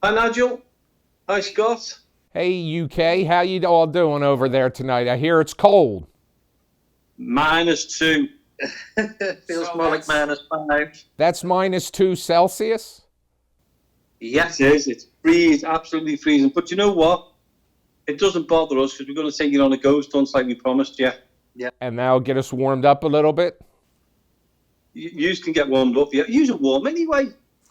Hi, Nigel. Hi, Scott. Hey, UK, how you all doing over there tonight? I hear it's cold. -2. Feels So more like -5. That's -2 Celsius? Yes, it is. It's absolutely freezing. But you know what? It doesn't bother us because we're going to take you on a ghost hunt like we promised you. Yeah. And that'll get us warmed up a little bit? You can get warmed up. Yeah, you're warm anyway.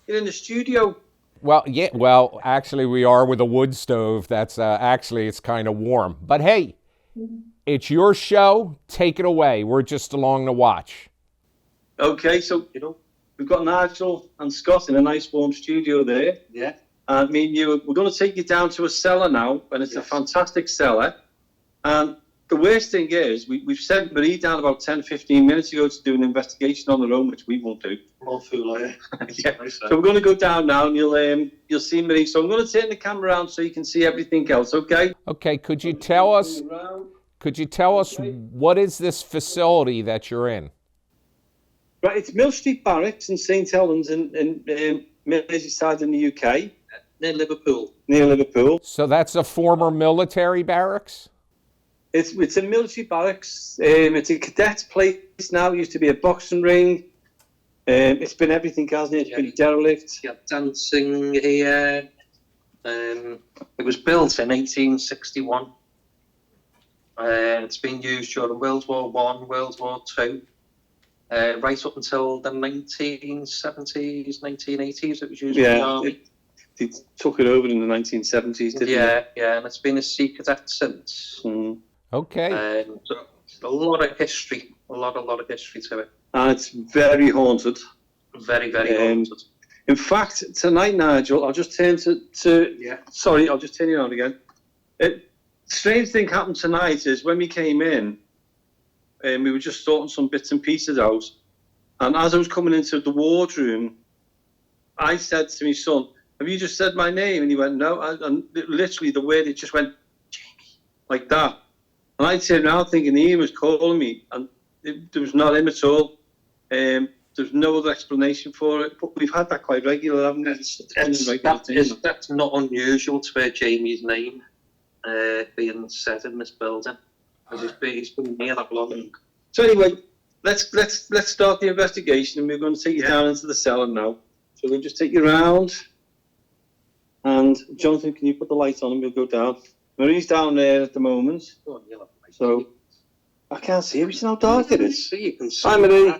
You're in the studio. Well, yeah, well, actually we are with a wood stove. That's actually, it's kind of warm. But hey, it's your show. Take it away. We're just along to watch. Okay, so, we've got Nigel and Scott in a nice warm studio there. Yeah. And me and you, we're going to take you down to a cellar now, and it's a fantastic cellar. And the worst thing is, we've sent Marie down about 10, 15 minutes ago to do an investigation on her own, which we won't do. More fool, are you? Yeah. So we're going to go down now, and you'll see Marie. So I'm going to turn the camera around so you can see everything else. Okay? Okay, could you tell us what is this facility that you're in? Right, it's Mill Street Barracks in St Helens in Merseyside in the UK. Near Liverpool. Near Liverpool. So that's a former military barracks? It's a military barracks. It's a cadet's place now. It used to be a boxing ring. It's been everything, hasn't it? It's been derelict. Yeah, dancing here. It was built in 1861. It's been used during World War One, World War Two, right up until the 1970s, 1980s. It was used for the army. They took it over in the 1970s, didn't they? Yeah, and it's been a sea cadet since. Okay. So a lot of history, a lot of history to it. And it's very haunted. Very, very haunted. In fact, tonight, Nigel, I'll just turn Sorry, I'll just turn you on again. Strange thing happened tonight is when we came in, we were just sorting some bits and pieces out. And as I was coming into the wardroom, I said to my son, "Have you just said my name?" And he went, "No." And literally the word, it just went, "Jamie," like that. And I turned around thinking he was calling me, and there was not him at all. There's no other explanation for it, but we've had that quite regular, haven't we? That's not unusual to hear Jamie's name being said in this building, because he's been here that long. So anyway, let's start the investigation, and we're going to take you down into the cellar now. So we'll just take you around, and Jonathan, can you put the light on and we'll go down? Marie's down there at the moment, so I can't see her. You see how dark it is? You can see. Hi, Marie.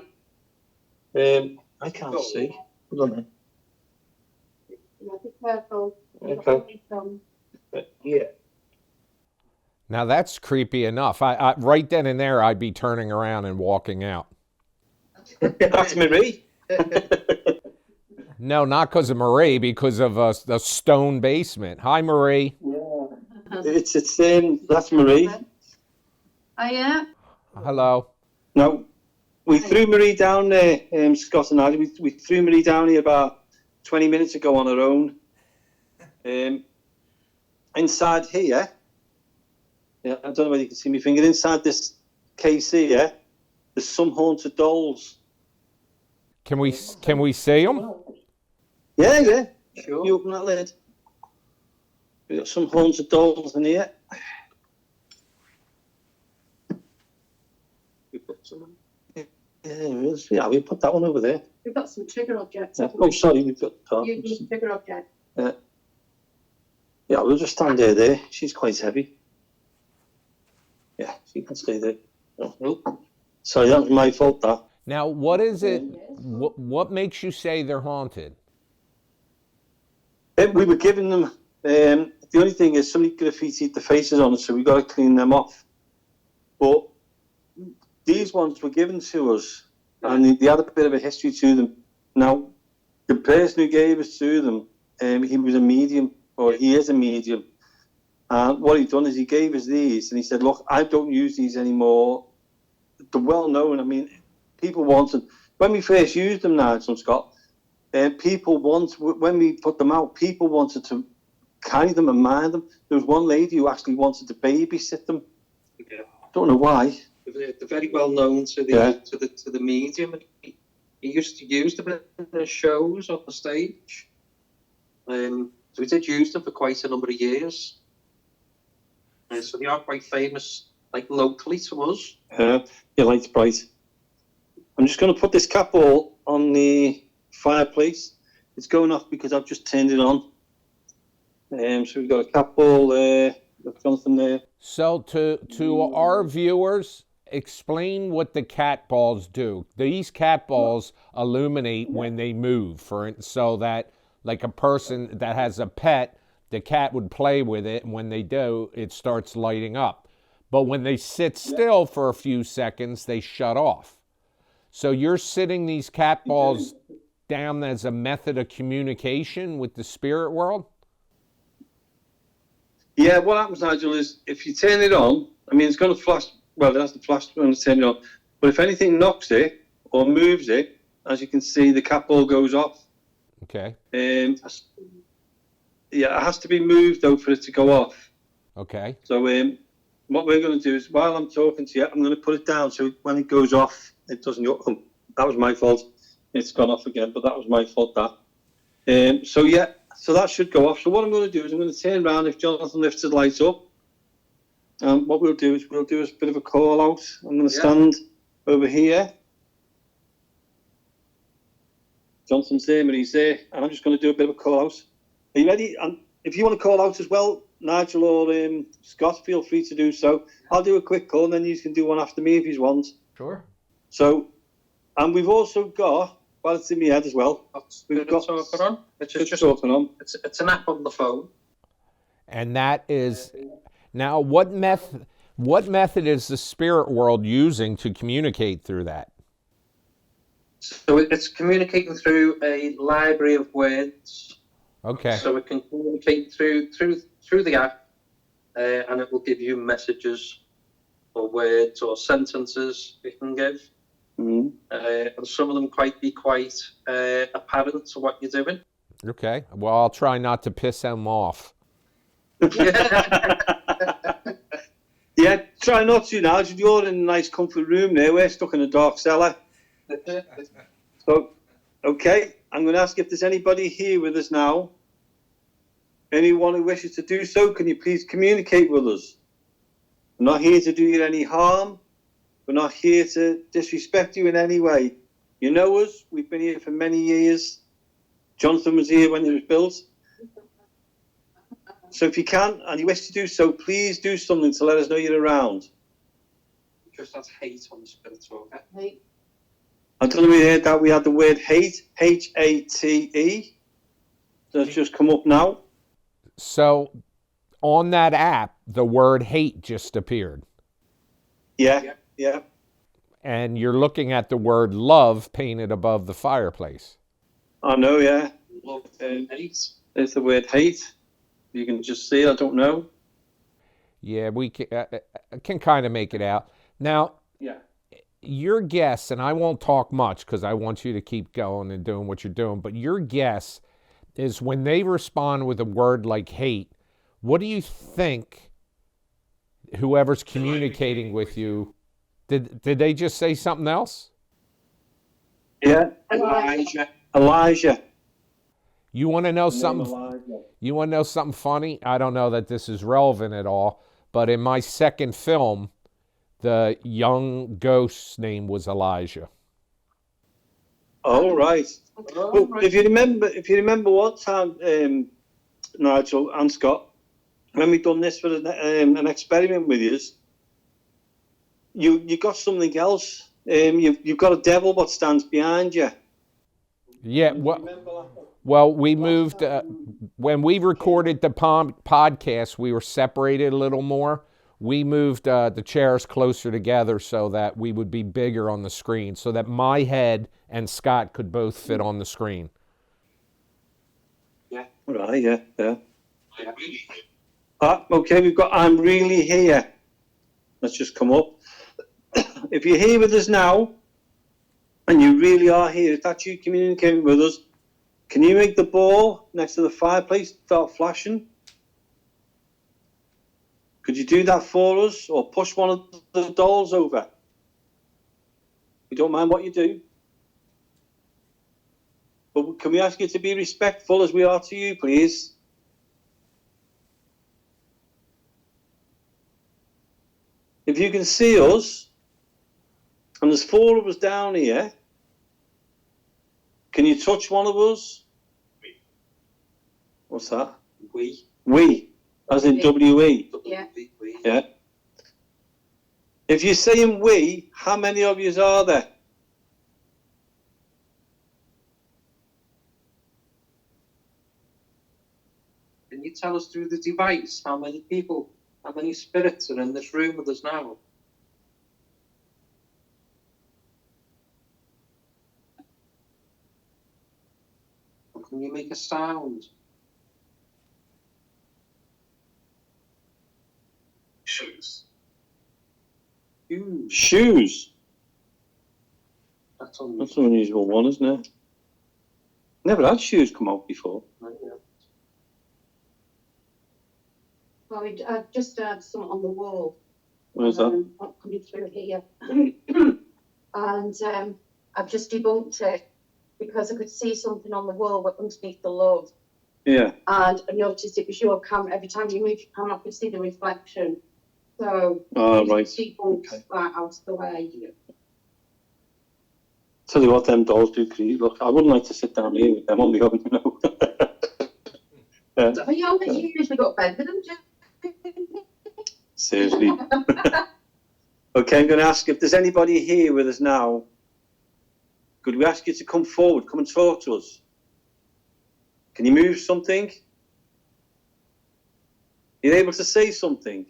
I can't see. Hold on. Be careful. Okay. Yeah. Now that's creepy enough. I right then and there, I'd be turning around and walking out. That's Marie. No, not because of Marie, because of the stone basement. Hi, Marie. It's that's Marie. Yeah. Hello. No, we threw Marie down there, Scott and I. We threw Marie down here about 20 minutes ago on her own. Inside here, I don't know whether you can see me finger. Inside this case here, there's some haunted dolls. Can we see them? Yeah. Sure. You open that lid. We've got some haunted dolls in here. We put some. Yeah, we put that one over there. We've got some trigger objects. Oh, sorry, we've got You need a trigger object. Yeah, we'll just stand there. She's quite heavy. Yeah, she can stay there. Oh. Sorry, that was my fault, that. Now, what is it? What makes you say they're haunted? We were giving them. The only thing is somebody graffitied the faces on it, so we got to clean them off. But these ones were given to us, and they had a bit of a history to them. Now, the person who gave us to them, he was a medium, or he is a medium. And what he'd done is he gave us these, and he said, "Look, I don't use these anymore. They're well known. I mean, people wanted when we first used them, Nigel and Scott. When we put them out, people wanted to carry them and mind them. There was one lady who actually wanted to babysit them. Yeah. Don't know why. They're very well known to the medium. He used to use them in the shows on the stage. So we did use them for quite a number of years. So they are quite famous, like locally to us. Your light's bright. I'm just going to put this cat ball on the fireplace. It's going off because I've just turned it on. So we've got a cat ball there. We've got Jonathan there. So to our viewers, explain what the cat balls do. These cat balls illuminate when they move, so that like a person that has a pet, the cat would play with it, and when they do, it starts lighting up. But when they sit still for a few seconds, they shut off. So you're sitting these cat balls down as a method of communication with the spirit world? Yeah, what happens, Nigel, is if you turn it on, I mean, it's going to flash. Well, it has to flash when it's turned on. But if anything knocks it or moves it, as you can see, the cat ball goes off. Okay. Yeah, it has to be moved, though, for it to go off. Okay. So what we're going to do is, while I'm talking to you, I'm going to put it down so when it goes off, it doesn't go. Oh, that was my fault. It's gone off again, but that was my fault, that. So that should go off. So what I'm going to do is I'm going to turn around if Jonathan lifts the lights up. What we'll do is a bit of a call out. I'm going to stand over here. Jonathan's there, Marie's there, and I'm just going to do a bit of a call out. Are you ready? And if you want to call out as well, Nigel or Scott, feel free to do so. I'll do a quick call, and then you can do one after me if you want. Sure. So, and we've also got, well, it's in my head as well. We've got talking on. It's just talking on. It's an app on the phone. And that is now what method is the spirit world using to communicate through that? So it's communicating through a library of words. Okay. So it can communicate through the app, and it will give you messages or words or sentences it can give. Mm-hmm. And some of them be quite apparent to what you're doing. Okay. Well, I'll try not to piss them off. Yeah, try not to now. You're in a nice comfy room there. We're stuck in a dark cellar. So, okay, I'm going to ask if there's anybody here with us now. Anyone who wishes to do so, can you please communicate with us? We're not here to do you any harm. We're not here to disrespect you in any way. You know us. We've been here for many years. Jonathan was here when it was built. So if you can, and you wish to do so, please do something to let us know you're around. Just has hate on the spirit talker. Hey, I don't know if you heard that. We had the word hate, H-A-T-E. That's just come up now. So on that app, the word hate just appeared. Yeah. And you're looking at the word love painted above the fireplace. I know, yeah. Love and hate. There's the word hate. You can just see it, I don't know. Yeah, we can kind of make it out. Now, your guess, and I won't talk much because I want you to keep going and doing what you're doing, but your guess is when they respond with a word like hate, what do you think whoever's communicating with you, did they just say something else? Yeah. Elijah. You want to know something? Elijah. You want to know something funny? I don't know that this is relevant at all, but in my second film, the young ghost's name was Elijah. Oh, right. Well, if you remember what time, Nigel and Scott, when we done this for an experiment with you got something else. You've got a devil what stands behind you. Yeah, well, we moved, when we recorded the podcast, we were separated a little more. We moved the chairs closer together so that we would be bigger on the screen, so that my head and Scott could both fit on the screen. Yeah. Right, yeah. Okay, we've got I'm really here. Let's just come up. If you're here with us now, and you really are here, if that's you communicating with us, can you make the ball next to the fireplace start flashing? Could you do that for us, or push one of the dolls over? We don't mind what you do. But can we ask you to be respectful as we are to you, please? if you can see us, and there's 4 of us down here, can you touch one of us? What's that? We, as in W-E. Yeah. Yeah. If you're saying we, how many of yous are there? Can you tell us through the device how many people, how many spirits are in this room with us now? Can you make a sound? Shoes. Shoes. That's on. That's an unusual one, isn't it? Never had shoes come out before. Well, I've just had some on the wall. Where's that? Coming through here. And I've just debunked it because I could see something on the wall underneath the load. Yeah. And I noticed it was your camera. Every time you move your camera, I could see the reflection. So Right. debunked Okay. that out of the way. Tell you what, them dolls do creep. Look, I wouldn't like to sit down here with them on my own, you know. Yeah. But you usually got to bed with them, Seriously. Okay, I'm going to ask if there's anybody here with us now. Could we ask you to come forward, come and talk to us? Can you move something? You're able to say something?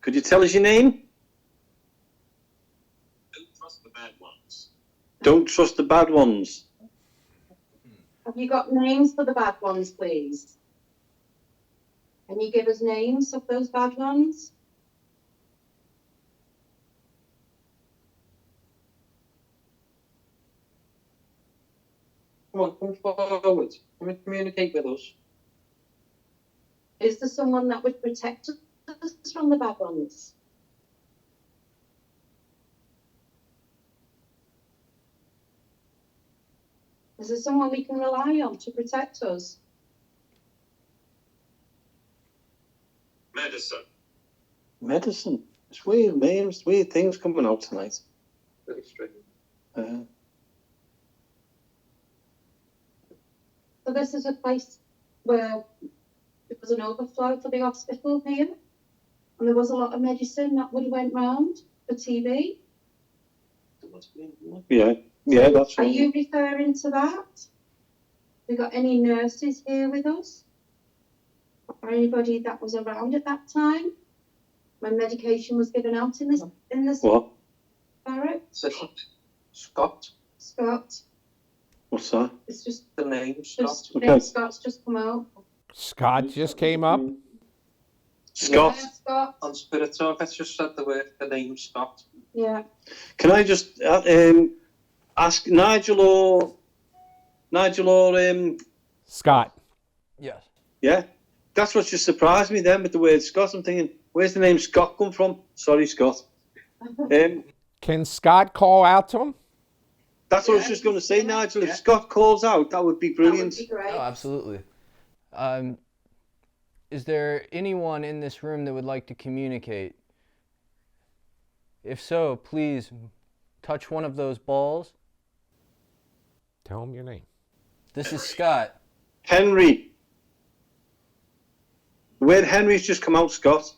Could you tell us your name? Don't trust the bad ones. Don't trust the bad ones. Have you got names for the bad ones, please? Can you give us names of those bad ones? Come on, come forward. Come and communicate with us. Is there someone that would protect us from the bad ones? Is there someone we can rely on to protect us? Medicine. Medicine. It's weird, man. It's weird things coming out tonight. Very strange. So this is a place where there was an overflow for the hospital here, and there was a lot of medicine that would have went round for TB. Yeah, that's Are right. you referring to that? We got any nurses here with us? Or anybody that was around at that time when medication was given out in this What? barrack? Scott. Scott, What's that? it's just The name Scott. Okay. Scott's just come out. Scott just came up. Scott, Yeah, Scott. On Spirit Talk, I just said the name Scott. Yeah. can I just ask Nigel or Scott. Yes. yeah? That's what just surprised me then with the word Scott. I'm thinking, where's the name Scott come from? Sorry, Scott. Can Scott call out to him? That's what I was just going to say, Nigel. If Scott calls out, that would be brilliant. That would be great. Oh, absolutely. Is there anyone in this room that would like to communicate? If so, please touch one of those balls. Tell him your name. This is Scott. Henry. The word Henry's just come out, Scott.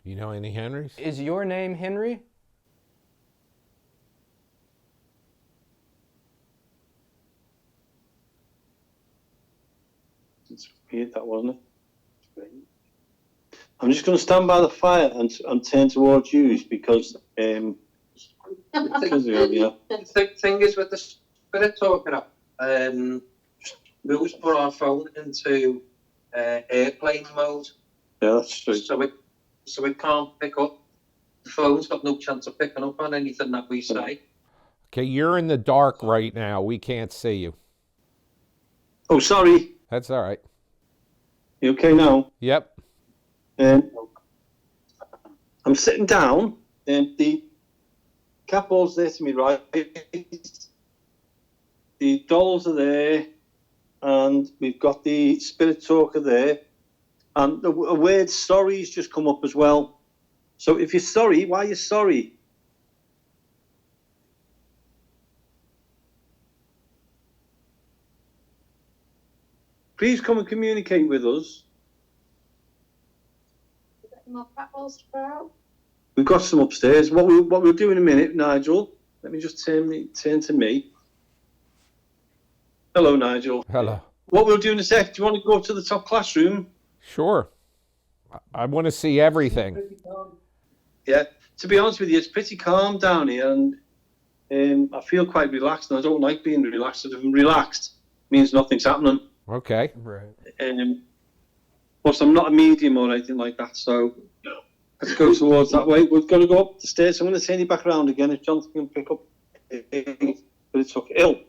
You know any Henrys? Is your name Henry? It's weird, that wasn't it? I'm just going to stand by the fire and turn towards you because yeah. The thing is with the Spirit Talker app, we always put our phone into airplane mode, Yeah, that's true. so it can't pick up. The phone's got no chance of picking up on anything that we say. Okay, you're in the dark right now. We can't see you. Oh, sorry. That's all right. You okay now? Yep. I'm sitting down, and the cat ball's there to me right. The dolls are there. and we've got the spirit talker there, and the word sorry's just come up as well. So if you're sorry, why are you sorry? Please come and communicate with us. More cat balls to throw out? We've got some upstairs. What we'll do in a minute, Nigel. Let me just turn to me. Hello, Nigel. Hello. What we'll do in a sec. Do you want to go up to the top classroom? Sure. I want to see everything. Yeah. To be honest with you, it's pretty calm down here, and I feel quite relaxed. And I don't like being relaxed. If I'm relaxed, it means nothing's happening. Okay. Right. Plus, I'm not a medium or anything like that, so let's go towards that way. We're going to go up the stairs. So I'm going to turn you back around again if Jonathan can pick up. But it's okay. Ill.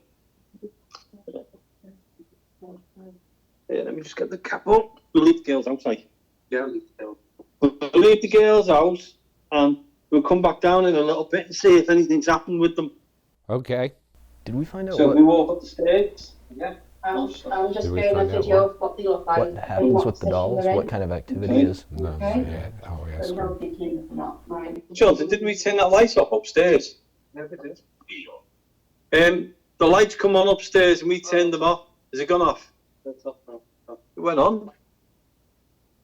Yeah, let me just get the cap up. We'll leave the girls outside. Yeah. We'll leave the girls out, and we'll come back down in a little bit and see if anything's happened with them. Okay. Did we find out So we walk up the stairs. Yeah. I'm just Did we getting a find out video of what they look like. what happens with the dolls? What kind of activity Okay. is? No. Okay. Yeah. Oh, yes. So don't think you're not right. Jonathan, didn't we turn that light off upstairs? Never did. The lights come on upstairs and we turned them off. Has it gone off? It went on.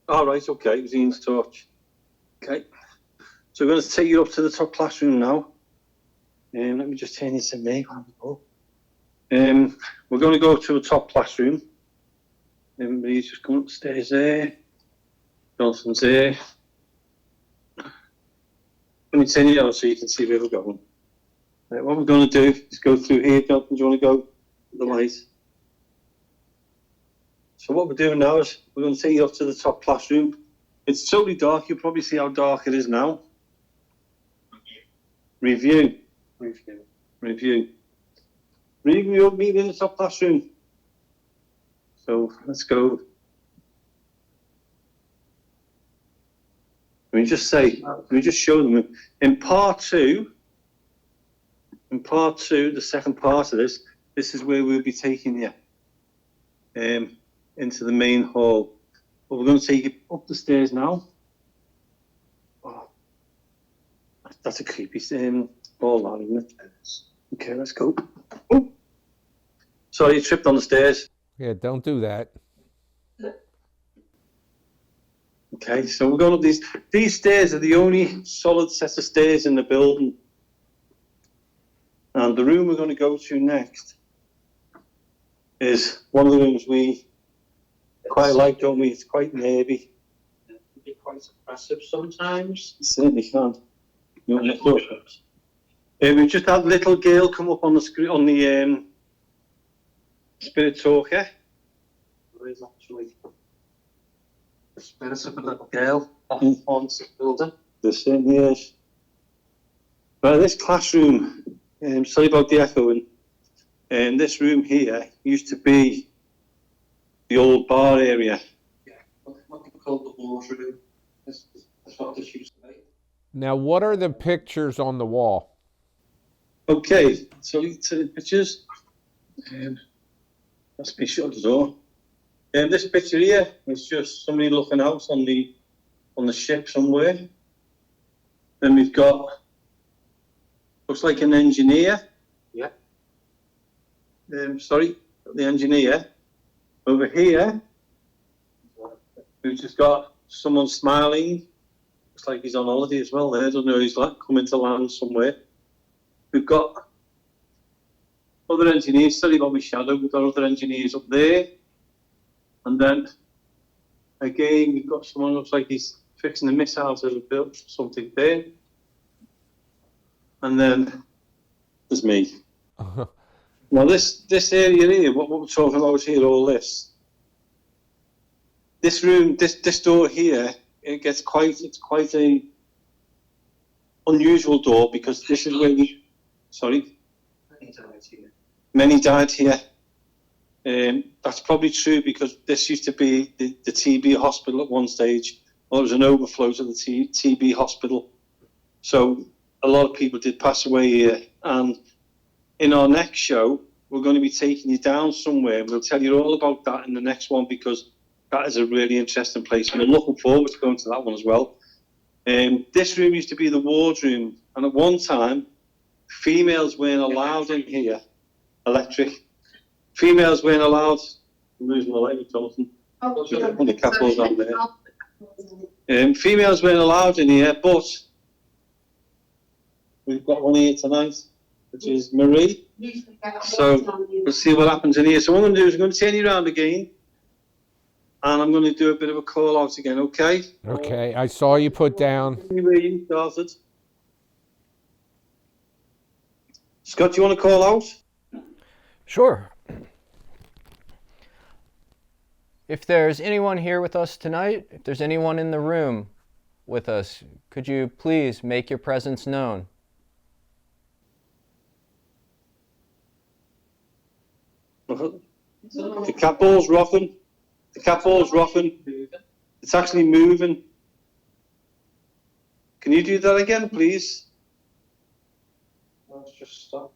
All right, okay. It was Ian's torch. Okay. So we're going to take you up to the top classroom now. Let me just turn you to me. We're going to go to the top classroom. Everybody's just coming upstairs there. Jonathan's there. Let me turn you on so you can see where we're going. Right, what we're going to do is go through here. Jonathan, do you want to go the light? So what we're doing now is we're going to take you up to the top classroom. It's totally dark. You'll probably see how dark it is now. Review. Meet me in the top classroom. So let's go. Let me just show them. In part two, the second part of this is where we'll be taking you into the main hall. But we're going to take you up the stairs now. Oh, that's a creepy ball line, isn't it? Okay, let's go. Oh. Sorry, you tripped on the stairs. Yeah, don't do that. Okay, so we're going up these. These stairs are the only solid set of stairs in the building. And the room we're going to go to next is one of the rooms we quite like, don't we? It's quite navy. It can be quite oppressive sometimes. It certainly can. We've just had a little girl come up on the screen on the spirit talker. There is actually the spirit of a little girl that haunts the building. There certainly is. Well, this classroom, sorry about the echoing, this room here used to be the old bar area. Yeah, what they call the wardroom. That's what this used to be. Now, what are the pictures on the wall? Okay, so the pictures. Let's me shut the door. This picture here is just somebody looking out on the ship somewhere. Then we've got, looks like an engineer. Yeah. Sorry, the engineer. Over here, we've just got someone smiling. Looks like he's on holiday as well there. Doesn't know he's like coming to land somewhere. We've got other engineers, sorry about my shadow, we've got other engineers up there. And then, again, we've got someone who looks like he's fixing the missiles that have built something there. And then, there's me. Now, this area here, what we're talking about here, all this. This room, this door here, it's quite a unusual door because this is where we, sorry? Many died here. That's probably true because this used to be the TB hospital at one stage. Well, there was an overflow to the TB hospital. So a lot of people did pass away here. And in our next show, we're going to be taking you down somewhere. We'll tell you all about that in the next one, because that is a really interesting place. And we're looking forward to going to that one as well. This room used to be the wardroom, and at one time, females weren't allowed in here. Electric. Females weren't allowed. I'm losing my light, Jonathan. The couples on there. Females weren't allowed in here, but we've got one here tonight, which is Marie. So we'll see what happens in here. So what I'm going to do is I'm going to turn you around again, and I'm going to do a bit of a call out again, okay? Okay, I saw you put down. Where you started. Scott, do you want to call out? Sure. If there's anyone here with us tonight, if there's anyone in the room with us, could you please make your presence known? The cat ball's rocking. The cat ball's rocking. It's actually moving. Can you do that again, please? Let's just stop.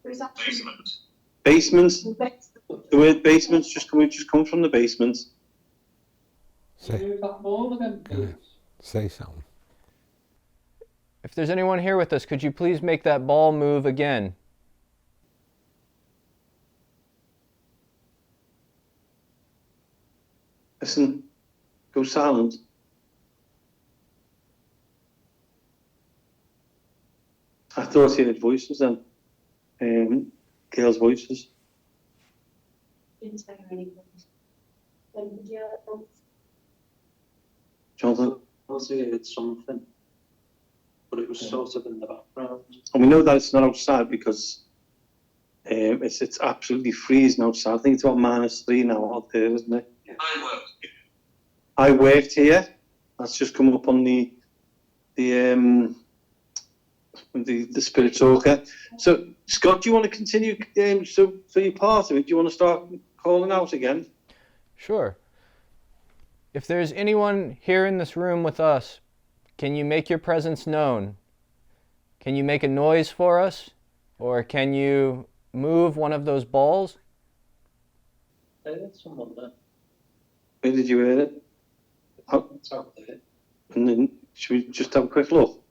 Basement. Basement. The word basement's just comes from the basement. Say something. If there's anyone here with us, could you please make that ball move again? Listen, go silent. I thought he heard voices then. Girls' voices. Jonathan? I also heard something, but it was sort of in the background. And we know that it's not outside because it's absolutely freezing outside. I think it's about -3 now out there, isn't it? I worked here. That's just come up on the spirit talker. So Scott, do you want to continue? So you're part of it. Do you want to start calling out again? Sure. If there's anyone here in this room with us, can you make your presence known? Can you make a noise for us? Or can you move one of those balls? I heard someone there. Where did you hear it? It's out there. And then should we just have a quick look?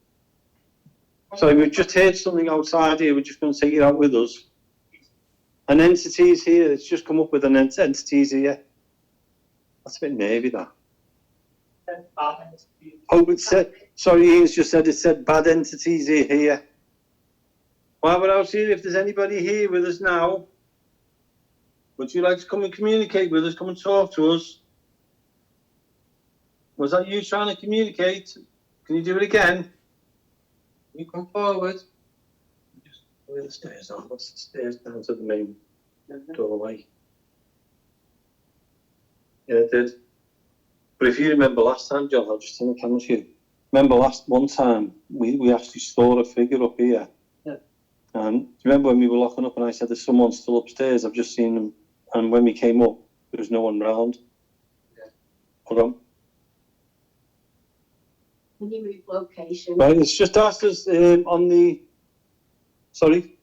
Sorry, we've just heard something outside here. We're just going to take it out with us. An entity's here. It's just come up with an entity's here. That's a bit nervy, that. Oh, it said, sorry, Ian's just said it said bad entities are here. While we're out here, if there's anybody here with us now, would you like to come and communicate with us? Come and talk to us. Was that you trying to communicate? Can you do it again? You come forward. Just where the stairs are. What's the stairs down to the main doorway? Yeah, it did. But if you remember last time, John, I'll just turn the camera to you. Remember one time we actually saw a figure up here. Yeah. And do you remember when we were locking up and I said there's someone still upstairs? I've just seen them. And when we came up, there was no one round. Yeah. Hold on. Can you move location? Right, it's just asked us on the. Sorry.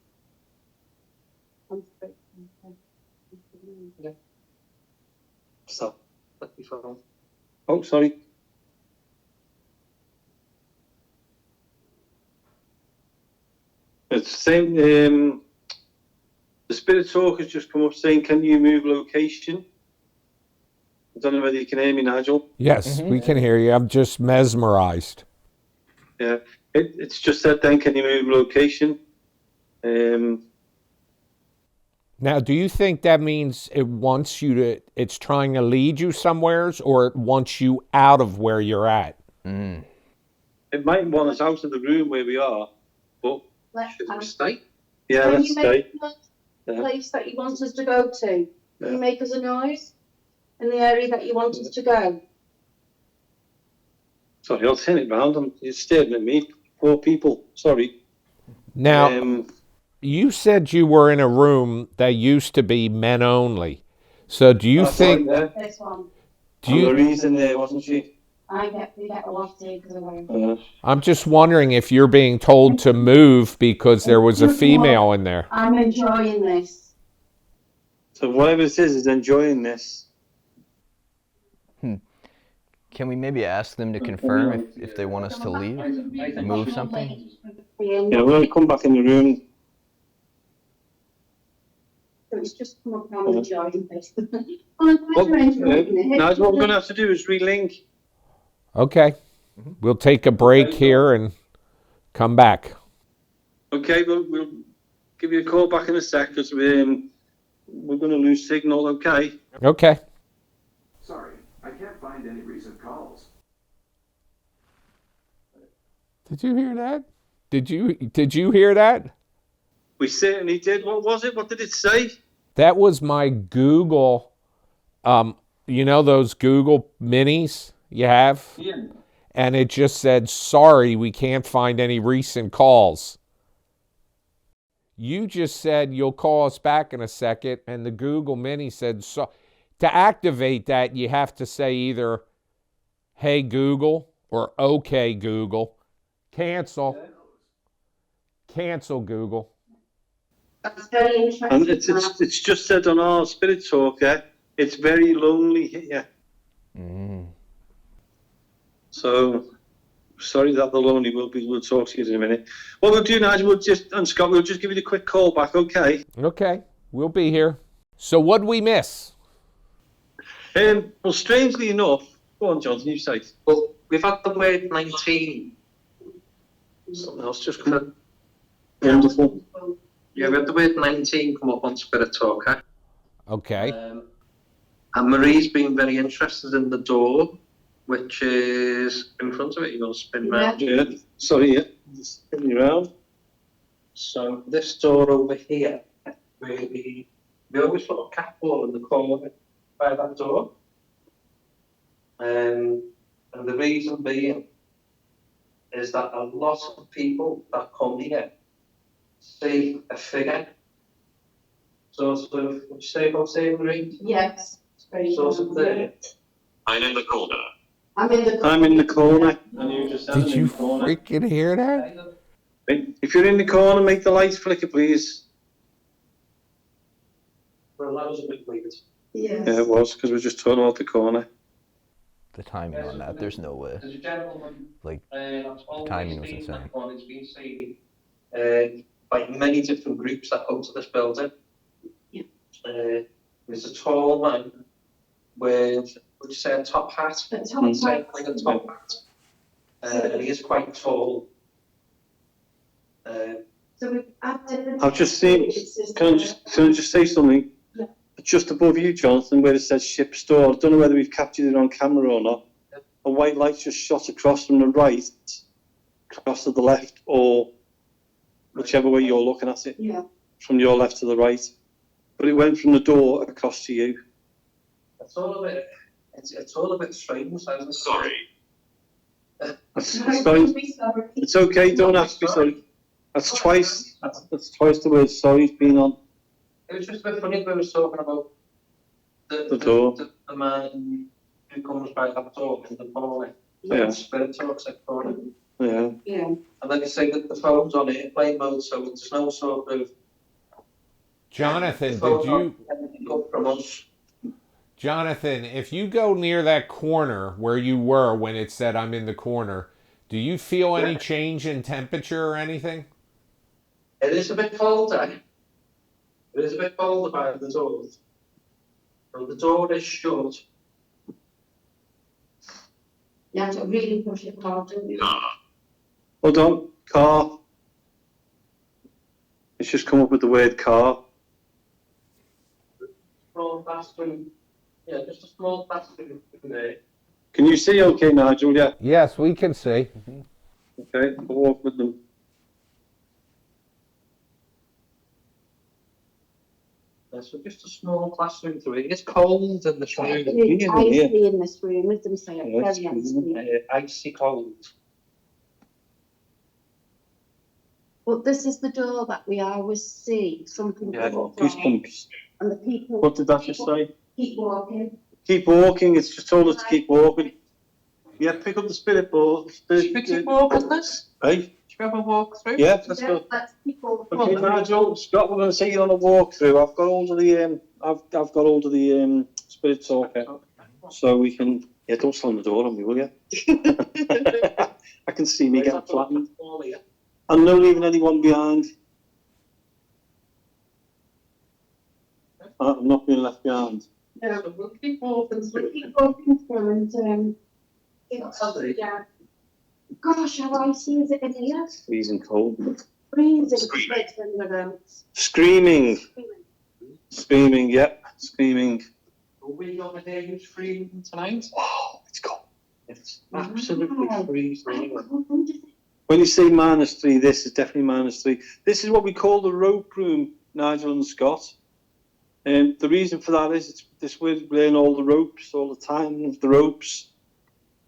Stop. Let me phone. Oh, sorry. It's saying the spirit talk has just come up saying, "Can you move location?" I don't know whether you can hear me, Nigel. Yes, we can hear you. I'm just mesmerized. Yeah, it's just said then, "Can you move location?" Now, do you think that means it wants you to, it's trying to lead you somewheres, or it wants you out of where you're at? It might want us out of the room where we are, but Let's Should we stay? yeah, Can let's you stay. make the Yeah. place that you want us to go to? Can Yeah. you make us a noise in the area that you want us to go? Sorry, I'll turn it round. You're staring at me. Poor people. Sorry. Now, you said you were in a room that used to be men only. So do you that's think, right there. This one. do you, Marie's in there, wasn't she? We get a lot here because of our. I'm just wondering if you're being told to move because there was a female in there. I'm enjoying this. So whatever it is enjoying this. Can we maybe ask them to confirm if they want us to leave? Move something? Yeah, we're going to come back in the room. So it's just come up on the joint, basically. Nigel, what we're going to have to do is relink. Okay. We'll take a break here and come back. Okay, we'll give you a call back in a sec because we're going to lose signal, okay? Okay. Sorry, I can't find any recent calls. Did you hear that? Did you hear that? We certainly did. What was it? What did it say? That was my Google, you know those Google minis you have? Yeah. And it just said, sorry, we can't find any recent calls. You just said you'll call us back in a second, and the Google Mini said, so. To activate that, you have to say either, hey, Google, or okay, Google. Cancel. Cancel, Google. That's very interesting. And it's just said on our Spirit Talker, it's very lonely here. So, sorry that the lonely we'll talk to you in a minute. What we'll do, Nigel, and Scott, we'll just give you a quick call back, okay? Okay, we'll be here. So what'd we miss? Well, strangely enough, go on, Jonathan, you say. Well, we've had the word 19. Something else just come up. Wonderful. Yeah, we had the word 19 come up on Spirit Talker. Okay. And Marie's been very interested in the door, which is in front of it. You're going to spin round. Yeah, sorry, yeah. Just spin you around. So this door over here, where we always put a cat ball in the corner by that door. And the reason being is that a lot of people that come here see a figure. Sort of, would you say about saying, Marie? Yes. It's very Sort of there. I'm in the corner. I'm in the I'm in the corner. And you just Did you freaking hear that? If you're in the corner, make the lights flicker, please. Well, that was a bit weird. Yes. Yeah, it was, because we're just talking about the corner. The timing on that, there's no way. There's a gentleman, Like, that's always timing was been insane. that one. It's been seen by many different groups that come to this building. Yeah. There's a tall man with, would you say, a top hat? A top hat. Like a top hat. And he is quite tall. So we've added. I've just seen, can I just say something? Yeah. Just above you, Jonathan, where it says ship store, I don't know whether we've captured it on camera or not. A white light just shot across from the right, across to the left, or whichever way you're looking at it, Yeah. from your left to the right. But it went from the door across to you. It's all a bit, it's all a bit strange, isn't it? Sorry. Sorry. It's okay, don't have to be sorry. That's twice the word sorry's been on. It was just a bit funny when we was talking about The door. The man who comes by that door in the morning. Yeah. Spirit talks at corner. Yeah. Yeah. And then you say that the phone's on airplane mode, so there's no sort of. Jonathan, phone did you... on, anything up from us. Jonathan, if you go near that corner where you were when it said I'm in the corner, do you feel any change in temperature or anything? It is a bit colder. It is a bit colder by the door. So the door is shut. You have to really push it hard, don't you? Hold on, car. It's just come up with the word car. Small bathroom. Yeah, just a small bathroom there. Can you see okay, Nigel? Yeah. Yes, we can see. Okay, I'll walk with them. So just a small classroom through it. It's cold in this room. It's icy in this room, as them say. Yeah, it's Very icy. Icy cold. But this is the door that we always see. Something Yeah, come up goosebumps. and the people What did that just say? keep walking. Keep walking. It's just told us to keep walking. Yeah, pick up the spirit ball. Should we keep walking this? Hey? Should we have a walk through? Yeah, let's go. Let's keep walking. Okay, Nigel, Scott, we're going to take you on a walk through. I've got hold of the I've got hold of the spirit talker, so we can. Yeah, don't slam the door on me, will you? I can see me getting flattened. I'm not leaving anyone behind. I'm not being left behind. Yeah, but we'll keep walking through and yeah. Gosh, how icy is it in here? Freezing cold. Freezing. Screaming. Screaming, yep. Screaming. Are we over here who's freezing tonight? Oh, it's cold. It's absolutely freezing. When you say -3, this is definitely -3. This is what we call the rope room, Nigel and Scott. And the reason for that is it's this where we learn all the ropes, all the timing of the ropes,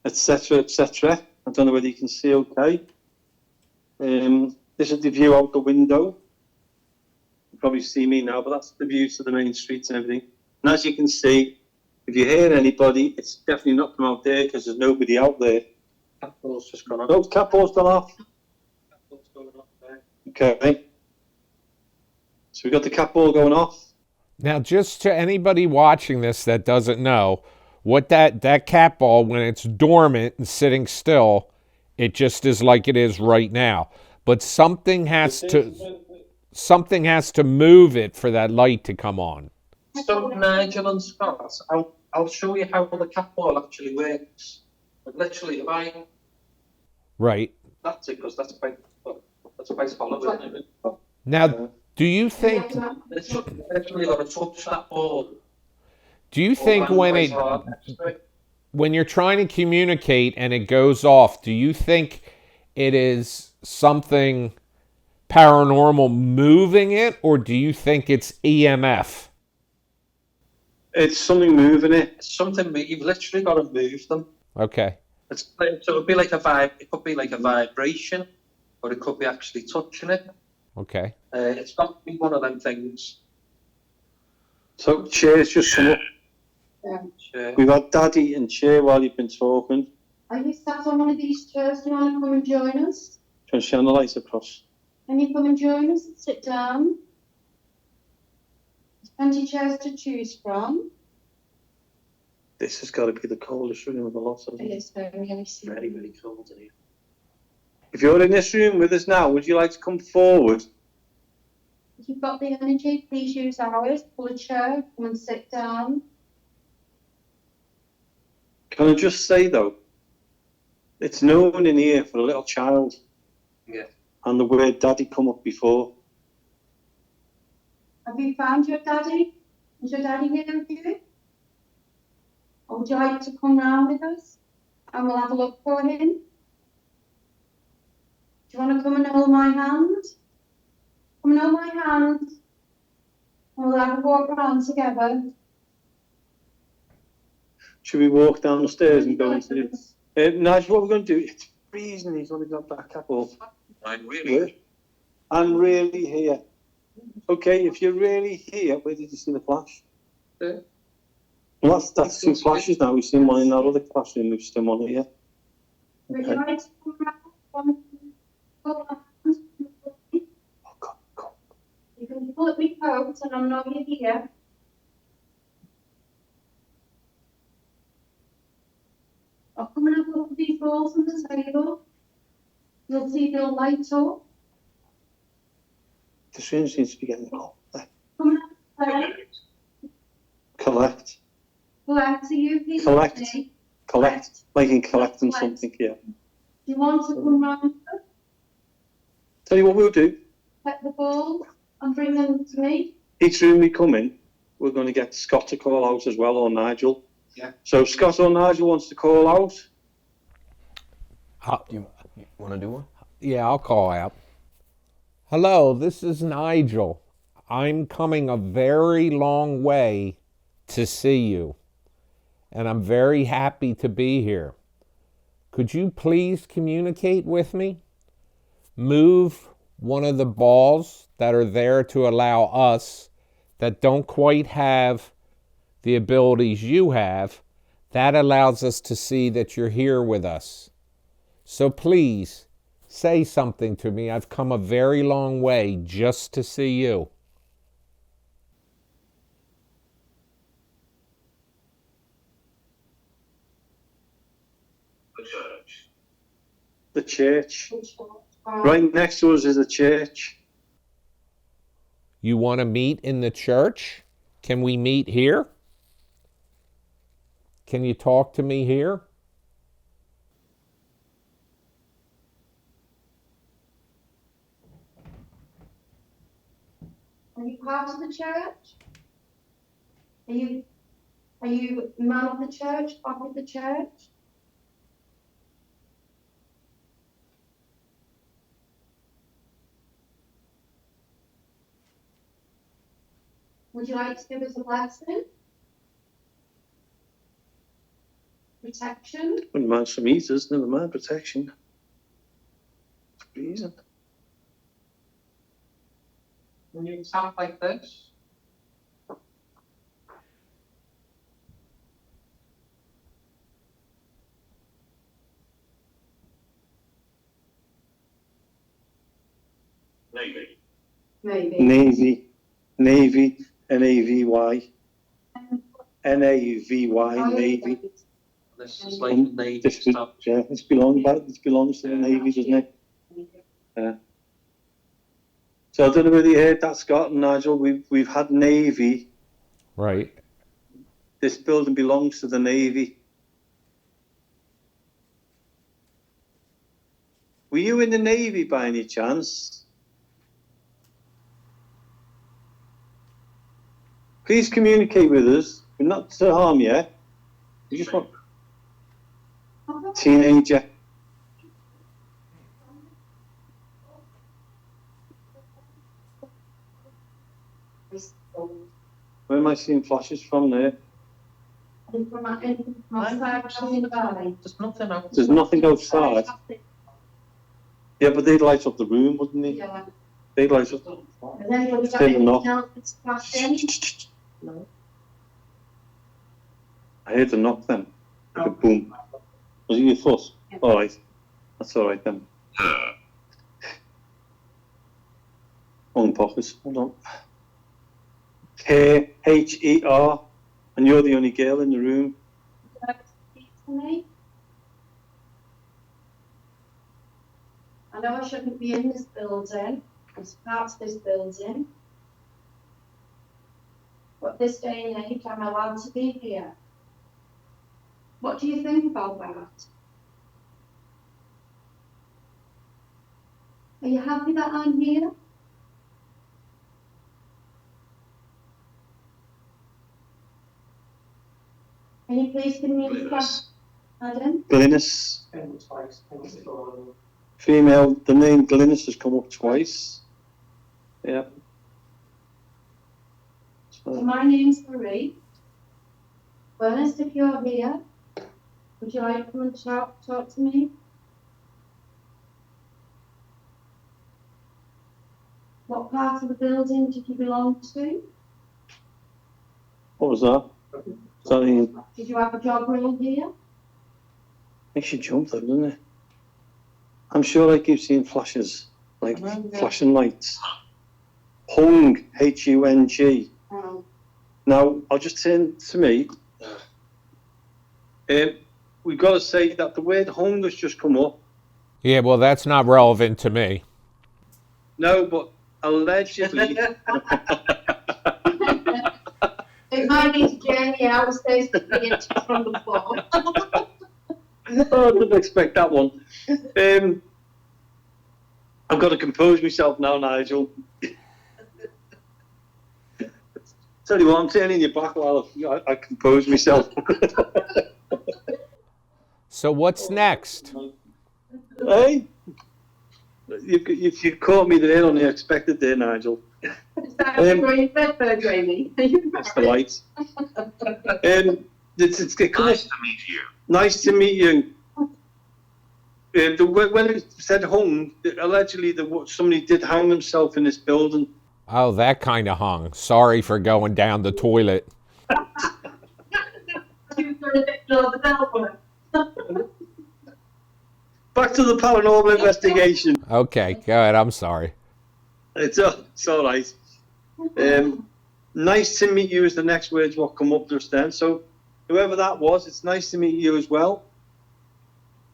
etc., etc. I don't know whether you can see okay. This is the view out the window. You probably see me now, but that's the view to the main streets and everything. And as you can see, if you hear anybody, it's definitely not from out there because there's nobody out there. Cat ball's just gone off. No, cat ball's gone off. Cat ball's going off there. Okay. So we've got the cat ball going off. Now, just to anybody watching this that doesn't know, what that cat ball, when it's dormant and sitting still, it just is like it is right now. But something has to move it for that light to come on. So Nigel and Scott, I'll show you how the cat ball actually works. But literally, if I Right. that's it, because that's quite hollow, isn't it? Now, do you think Literally got to touch that ball. Do you think when you're trying to communicate and it goes off, do you think it is something paranormal moving it, or do you think it's EMF? It's something moving it. It's something that you've literally got to move them. Okay. So it'd be like a vibe. It could be like a vibration, or it could be actually touching it. Okay. It's got to be one of them things. So chairs just come up. Sure. We've had Daddy and Chair while you've been talking. Are you sat on one of these chairs? Do you want to come and join us? Can you shine the light across? Can you come and join us and sit down? There's plenty of chairs to choose from. This has got to be the coldest room of the lot, hasn't It it? is very, Very, very cold in here. If you're in this room with us now, would you like to come forward? If you've got the energy, please use ours. Pull a chair, come and sit down. Can I just say though, it's known in here for a little child. Yeah. And the word daddy come up before. Have you found your daddy? Is your daddy here with you? Or would you like to come round with us? And we'll have a look for him. Do you want to come and hold my hand? Come and hold my hand. And we'll have a walk around together. Should we walk down the stairs and go into it? Nigel, what we're going to do, it's freezing, he's only got that cap off. I'm really. I'm really here. Okay, if you're really here, where did you see the flash? There. Well, that's two flashes now. We've seen one in that other classroom, we've seen one here. Would you like to come round? Oh, God, God. You can pull it with coat and I'm not here. I'll come and have a look at these balls on the table. You'll see they'll light up. The room seems to be getting cold. Come and Collect. collect. Are you here? Collect. today? Collect. Making collecting something here. Do you want to come round, Tell you what we'll do. collect the balls and bring them to me? Each room we come in, we're going to get Scott to call out as well, or Nigel. Yeah. So if Scott or Nigel wants to call out. You want to do one? Yeah, I'll call out. Hello, this is Nigel. I'm coming a very long way to see you, and I'm very happy to be here. Could you please communicate with me? Move one of the balls that are there to allow us that don't quite have the abilities you have. That allows us to see that you're here with us. So please, say something to me. I've come a very long way just to see you. The church. Right. Right next to us is a church. You want to meet in the church? Can we meet here? Can you talk to me here? Are you part of the church? Are you man of the church, part of the church? Would you like to give us a blessing? Protection? Wouldn't mind some eaters, never mind protection. Reason. When you talk like this, Maybe. Navy. Navy. N-A-V-Y. N-A-V-Y. Navy. this is like Navy This, stuff. yeah, this belongs to the Navy, doesn't it? Yeah. So I don't know whether you heard that, Scott and Nigel. We've had Navy. Right. This building belongs to the Navy. Were you in the Navy by any chance? Please communicate with us. We're not to harm you. We just want teenager. Where am I seeing flashes from there? There's nothing else. There's nothing outside. Yeah, but they'd light up the room, wouldn't they? Yeah. They'd light up. Has anybody got Turn them anything off. else that's flashed in? No. I heard a knock then. Like a boom. Was it your foot? Yeah. All right. That's all right then. On pockets. Hold on. K-H-E-R. And you're the only girl in the room. Would you like to speak to me? I know I shouldn't be in this building, as part of this building. But this day and age, I'm allowed to be here. What do you think about that? Are you happy that I'm here? Can you please give me a class? Pardon? Glynis. Female, the name Glynis has come up twice. Yeah. So So, my name's Marie. Ernest, if you're here, would you like to come and talk to me? What part of the building did you belong to? what was that? Sorry, Did you have a job role here? makes you jump though, doesn't it? I'm sure I keep seeing flashes, like flashing lights. Hung, H-U-N-G. Now, I'll just turn to me. We've got to say that the word hung has just come up. Yeah, well, that's not relevant to me. No, but allegedly, It might be to Jamie, I was supposed to be in from the floor. oh, I didn't expect that one. I've got to compose myself now, Nigel. Tell you what, I'm turning you back while I compose myself. So what's next? Hey, you caught me there on the expected day, Nigel. Is that where you bed for, Jamie? That's the light. It's nice to meet you. Nice to meet you. When it said hung, allegedly somebody did hang themselves in this building. Oh, that kind of hung. Sorry for going down the toilet. Back to the paranormal investigation. Okay, go ahead. I'm sorry. It's all right. Nice to meet you is the next words what come up just then. So whoever that was, it's nice to meet you as well.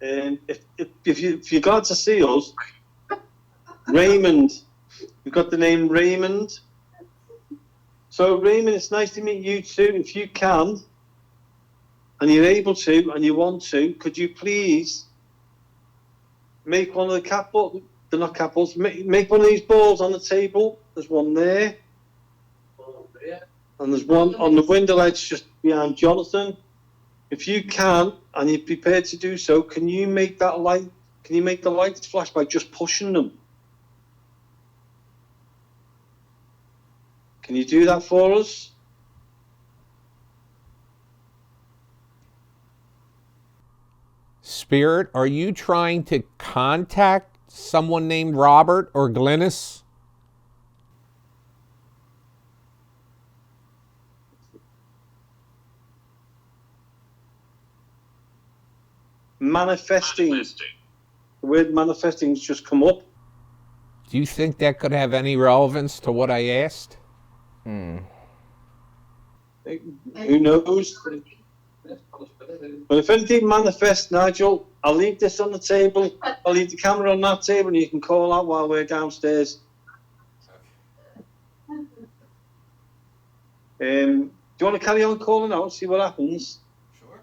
If you're glad to see us, Raymond, we've got the name Raymond. So Raymond, it's nice to meet you too. If you can, and you're able to, and you want to, could you please make one of the cat balls? They're not cat balls. Make one of these balls on the table. There's one there, and there's one on the window ledge just behind Jonathan. If you can, and you're prepared to do so, can you make that light? Can you make the lights flash by just pushing them? Can you do that for us? Spirit, are you trying to contact someone named Robert or Glynis? Manifesting. The word manifesting has just come up. Do you think that could have any relevance to what I asked? Who knows? But if anything manifests, Nigel, I'll leave this on the table. I'll leave the camera on that table and you can call out while we're downstairs. Do you want to carry on calling out and see what happens? Sure.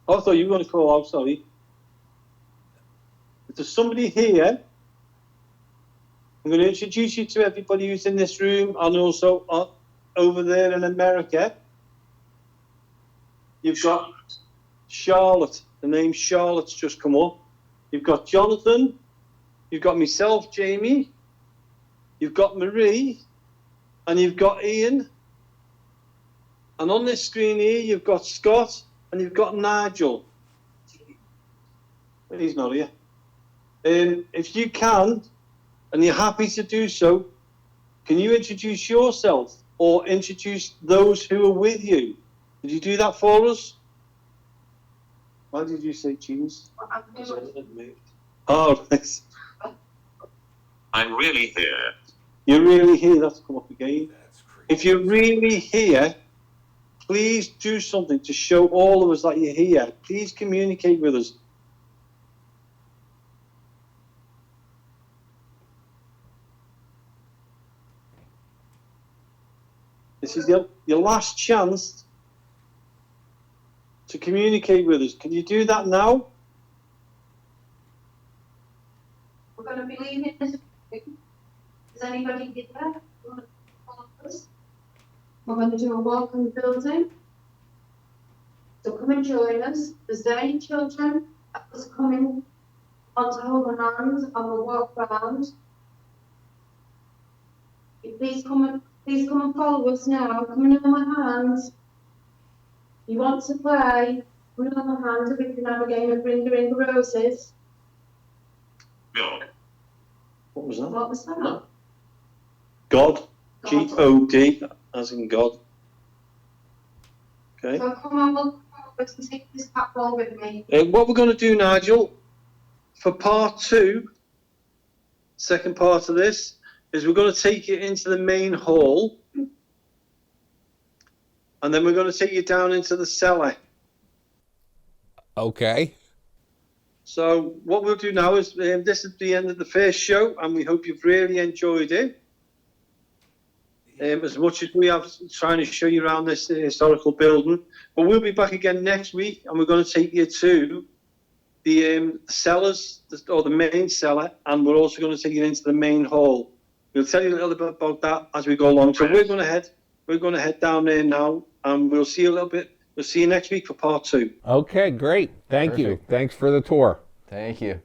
Oh, I thought you were going to call out, sorry. If there's somebody here, I'm going to introduce you to everybody who's in this room and also over there in America. You've got Charlotte. The name Charlotte's just come up. You've got Jonathan. You've got myself, Jamie. You've got Marie. And you've got Ian. And on this screen here, you've got Scott. And you've got Nigel. He's not here. If you can, and you're happy to do so, can you introduce yourself or introduce those who are with you? Could you do that for us? Why did you say cheese? Oh, right. I'm really here. You're really here. That's come up again. If you're really here, please do something to show all of us that you're here. Please communicate with us. This is your last chance to communicate with us. Can you do that now? We're going to be leaving this. Does anybody get that? We're going to do a walk in the building. So come and join us. Is there any children that's coming on to hold on hands and we'll walk around? Please come and follow us now. Come in on my hands. You want to play? Come in on my hands and we can have a game of Ring the Ring the Roses. No. What was that? What was that? No. God. G-O-D, as in God. Okay. So come on, we'll take this cat ball with me. What we're going to do, Nigel, for part 2, second part of this, is we're going to take you into the main hall, and then we're going to take you down into the cellar. Okay. So what we'll do now is, this is the end of the first show, and we hope you've really enjoyed it. As much as we have trying to show you around this historical building. But we'll be back again next week, and we're going to take you to the cellars, or the main cellar, and we're also going to take you into the main hall. We'll tell you a little bit about that as we go along. So we're going to head down there now, and we'll see you a little bit. We'll see you next week for part 2. Okay, great. Thank you. Perfect. Thanks for the tour. Thank you.